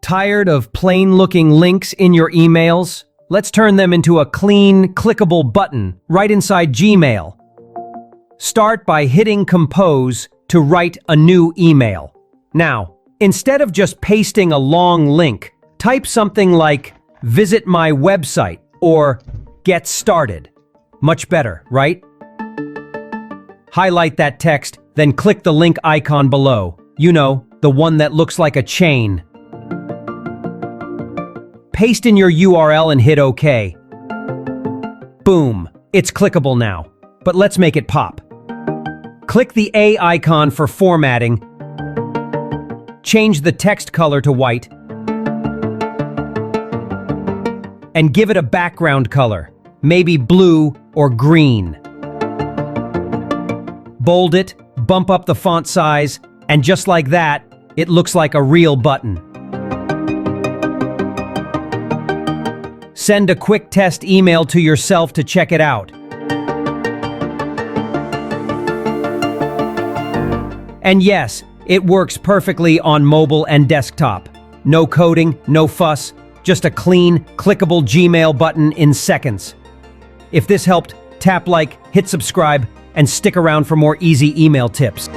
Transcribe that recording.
Tired of plain-looking links in your emails? Let's turn them into a clean, clickable button right inside Gmail. Start by hitting Compose to write a new email. Now, instead of just pasting a long link, type something like "Visit my website" or "Get started." Much better, right? Highlight that text, then click the link icon below. You know, the one that looks like a chain. Paste in your URL and hit OK. Boom, it's clickable now. But let's make it pop. Click the A icon for formatting. Change the text color to white. And give it a background color, maybe blue or green. Bold it, bump up the font size, and just like that, it looks like a real button. Send a quick test email to yourself to check it out. And yes, it works perfectly on mobile and desktop. No coding, no fuss, just a clean, clickable Gmail button in seconds. If this helped, tap like, hit subscribe, and stick around for more easy email tips.